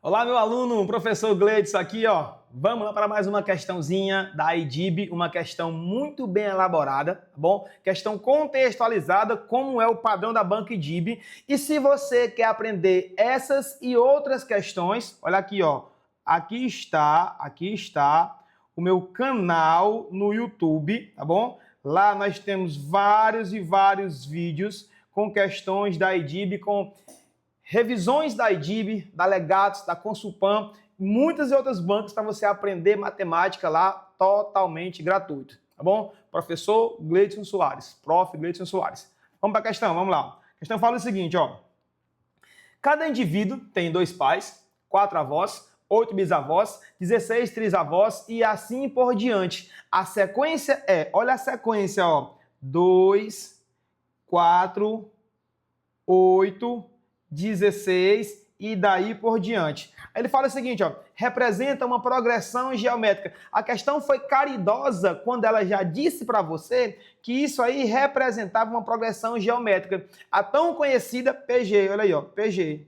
Olá, meu aluno, professor Gleidson aqui, ó. Vamos lá para mais uma questãozinha da IDIB, uma questão muito bem elaborada, tá bom? Questão contextualizada, como é o padrão da banca IDIB. E se você quer aprender essas e outras questões, olha aqui, ó. Aqui está o meu canal no YouTube, tá bom? Lá nós temos vários e vários vídeos com questões da IDIB, com revisões da IDIB, da Legatos, da Consulpan, muitas e outras bancas para você aprender matemática lá totalmente gratuito, tá bom? Professor Gleidson Soares, prof. Gleidson Soares. Vamos para a questão, vamos lá. A questão fala o seguinte, ó. Cada indivíduo tem 2 pais, 4 avós, 8 bisavós, 16 trisavós e assim por diante. A sequência é, olha a sequência, ó. 2, 4, 8, 16 e daí por diante. Aí ele fala o seguinte, ó, representa uma progressão geométrica. A questão foi caridosa quando ela já disse para você que isso aí representava uma progressão geométrica. A tão conhecida PG, olha aí, ó, PG.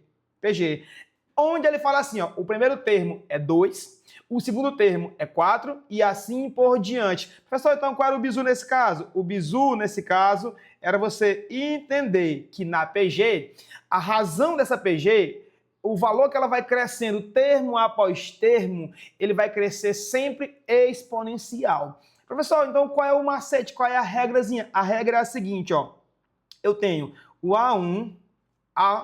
Onde ele fala assim, ó, o primeiro termo é 2, o segundo termo é 4 e assim por diante. Professor, então qual era o bizu nesse caso? O bizu nesse caso era você entender que na PG, a razão dessa PG, o valor que ela vai crescendo termo após termo, ele vai crescer sempre exponencial. Professor, então qual é o macete, qual é a regrazinha? A regra é a seguinte, ó, eu tenho o A1,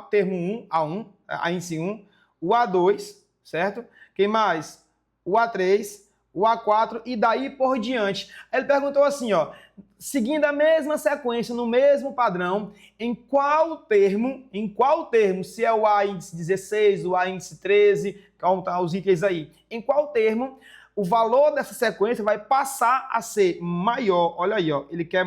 termo 1, A1, A índice 1, o A2, certo? Quem mais? O A3, o A4 e daí por diante. Ele perguntou assim, ó, seguindo a mesma sequência, no mesmo padrão, em qual termo, se é o A índice 16, o A índice 13, como tá os itens aí, em qual termo o valor dessa sequência vai passar a ser maior, olha aí, ó, ele quer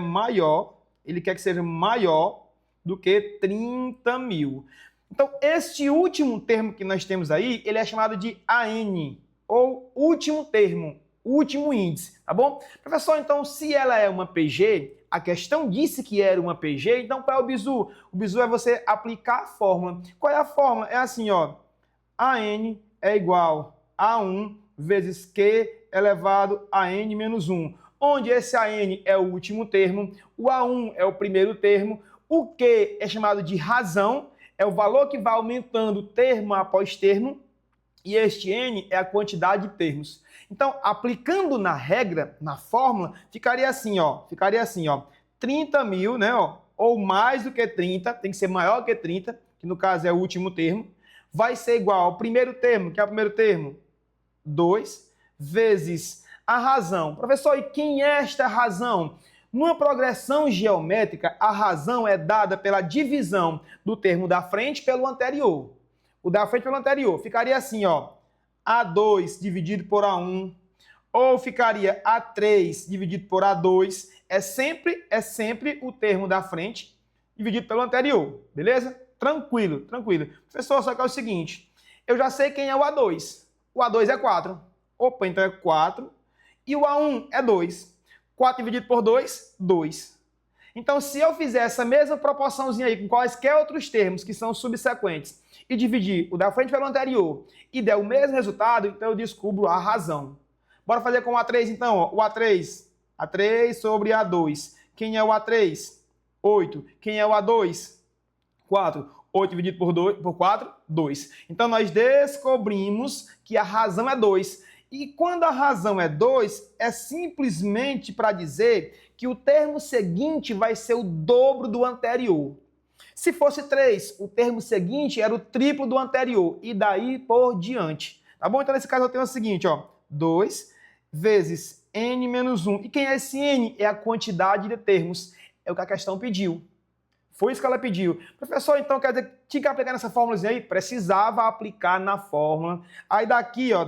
que seja maior do que 30 mil. Então, este último termo que nós temos aí, ele é chamado de AN, ou último termo, último índice, tá bom? Professor, então, se ela é uma PG, a questão disse que era uma PG, então qual é o bizu? O bizu é você aplicar a fórmula. Qual é a fórmula? É assim, ó, AN é igual a 1 vezes Q elevado a N menos 1, onde esse AN é o último termo, o A1 é o primeiro termo, o Q é chamado de razão, é o valor que vai aumentando termo após termo, e este N é a quantidade de termos. Então, aplicando na regra, na fórmula, ficaria assim, ó, 30 mil, né, ó, ou mais do que 30, tem que ser maior que 30, que no caso é o último termo, vai ser igual ao primeiro termo, que é o primeiro termo, 2, vezes a razão. Professor, e quem é esta razão? Numa progressão geométrica, a razão é dada pela divisão do termo da frente pelo anterior. O da frente pelo anterior ficaria assim, ó, A2 dividido por A1, ou ficaria A3 dividido por A2, é sempre o termo da frente dividido pelo anterior, beleza? Tranquilo. Professor, só que é o seguinte, eu já sei quem é o A2. O A2 é 4. Opa, então é 4. E o A1 é 2. 4 dividido por 2, 2. Então, se eu fizer essa mesma proporçãozinha aí com quaisquer outros termos que são subsequentes e dividir o da frente pelo anterior e der o mesmo resultado, então eu descubro a razão. Bora fazer com o A3 então, ó. O A3 sobre A2. Quem é o A3? 8. Quem é o A2? 4. 8 dividido por 4, 2. Então, nós descobrimos que a razão é 2. E quando a razão é 2, é simplesmente para dizer que o termo seguinte vai ser o dobro do anterior. Se fosse 3, o termo seguinte era o triplo do anterior e daí por diante. Tá bom? Então, nesse caso, eu tenho o seguinte, ó, 2 vezes n menos 1. E quem é esse n? É a quantidade de termos. É o que a questão pediu. Foi isso que ela pediu. Professor, então quer dizer que tinha que aplicar nessa fórmulazinha aí? Precisava aplicar na fórmula. Aí daqui, ó,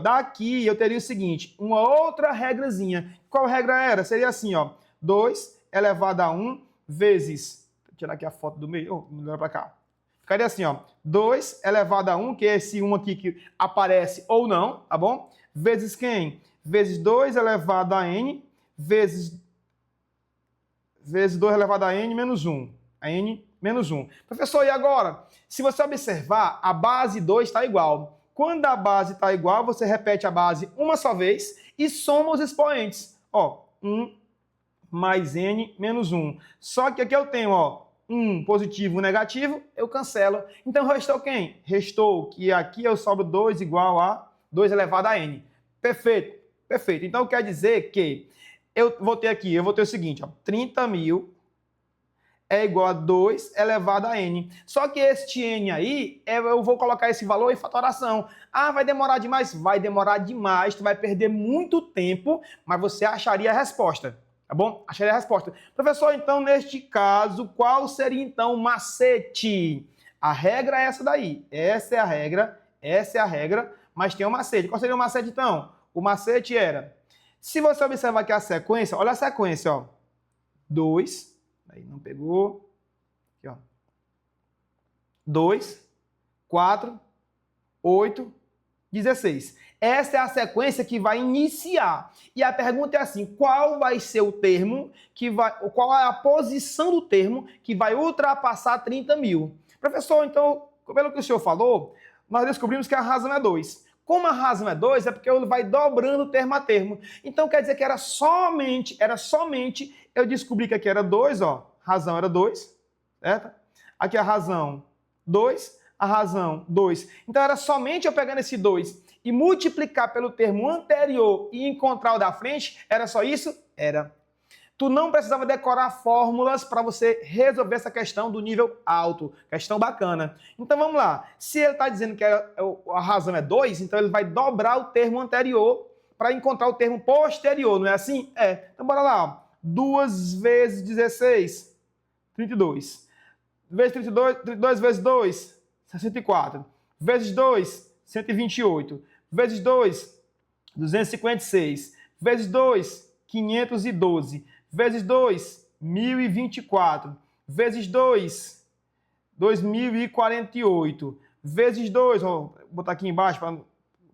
eu teria o seguinte, uma outra regrazinha. Qual regra era? Seria assim, ó, 2 elevado a 1 vezes, vou tirar aqui a foto do meio, melhor para cá. Ficaria assim, ó, 2 elevado a 1, que é esse 1 aqui que aparece ou não, tá bom? Vezes quem? Vezes 2 elevado a n, vezes 2 elevado a n menos 1. A n menos 1. Professor, e agora? Se você observar, a base 2 está igual. quando a base está igual, você repete a base uma só vez e soma os expoentes. Ó, 1 mais n menos 1. Só que aqui eu tenho, ó, 1 positivo, 1 negativo, eu cancelo. Então restou quem? Restou que aqui eu sobro 2 igual a 2 elevado a n. Perfeito, perfeito. Então quer dizer que eu vou ter o seguinte, ó, 30.000 é igual a 2 elevado a n. Só que este n aí, eu vou colocar esse valor em fatoração. Ah, vai demorar demais? Vai demorar demais, tu vai perder muito tempo, mas você acharia a resposta, tá bom? Acharia a resposta. Professor, então, neste caso, qual seria, então, o macete? A regra é essa daí. Essa é a regra, mas tem um macete. Qual seria o macete, então? O macete era, se você observar aqui a sequência, olha a sequência, ó. 2... Aí não pegou. Aqui, ó. 2, 4, 8, 16. Essa é a sequência que vai iniciar. E a pergunta é assim, qual vai ser o termo que vai... Qual é a posição do termo que vai ultrapassar 30.000? Professor, então, pelo que o senhor falou, nós descobrimos que a razão é 2. Como a razão é 2, é porque ele vai dobrando termo a termo. Então, quer dizer que era somente, eu descobri que aqui era 2, ó, razão era 2, certo? Aqui a razão 2, a razão 2. Então, era somente eu pegando esse 2 e multiplicar pelo termo anterior e encontrar o da frente, era só isso? Era. Tu não precisava decorar fórmulas para você resolver essa questão do nível alto. Questão bacana. Então vamos lá. Se ele está dizendo que a razão é 2, então ele vai dobrar o termo anterior para encontrar o termo posterior, não é assim? É. Então bora lá. 2 vezes 16, 32. Vezes 32, 32 vezes 2, 64. Vezes 2, 128. Vezes 2, 256. Vezes 2, 512. Vezes 2, 1.024. Vezes 2, 2.048. Vezes 2, vou botar aqui embaixo para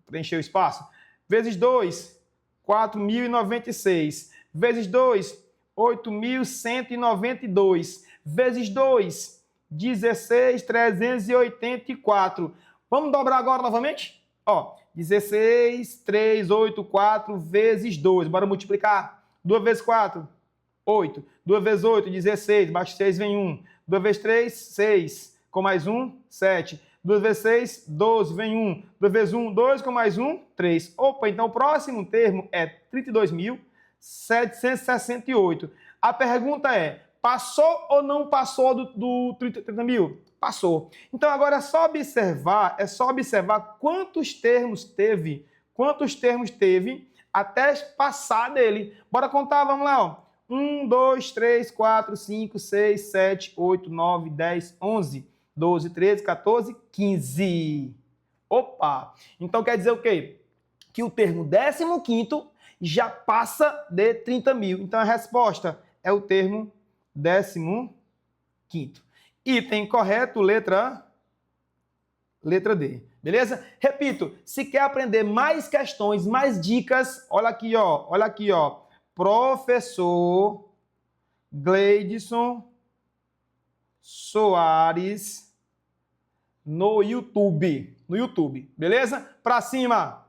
preencher o espaço. Vezes 2, 4.096. Vezes 2, 8.192. Vezes 2, 16.384. Vamos dobrar agora novamente? Ó, 16.384 vezes 2. Bora multiplicar. 2 vezes 4, 8. 2 vezes 8, 16. Baixo 6 vem 1. 2 vezes 3, 6. Com mais 1, 7. 2 vezes 6, 12. Vem 1. 2 vezes 1, 2. Com mais 1, 3. Opa, então o próximo termo é 32.768. A pergunta é, passou ou não passou do 30.000? Passou. Então agora é só observar quantos termos teve até passar dele. Bora contar, vamos lá, ó. 1, 2, 3, 4, 5, 6, 7, 8, 9, 10, 11, 12, 13, 14, 15. Opa! Então quer dizer o quê? Que o termo 15º já passa de 30.000. Então a resposta é o termo 15º. Item correto, letra D. Beleza? Repito, se quer aprender mais questões, mais dicas, olha aqui, ó. Professor Gleidson Soares no YouTube. Beleza? Pra cima!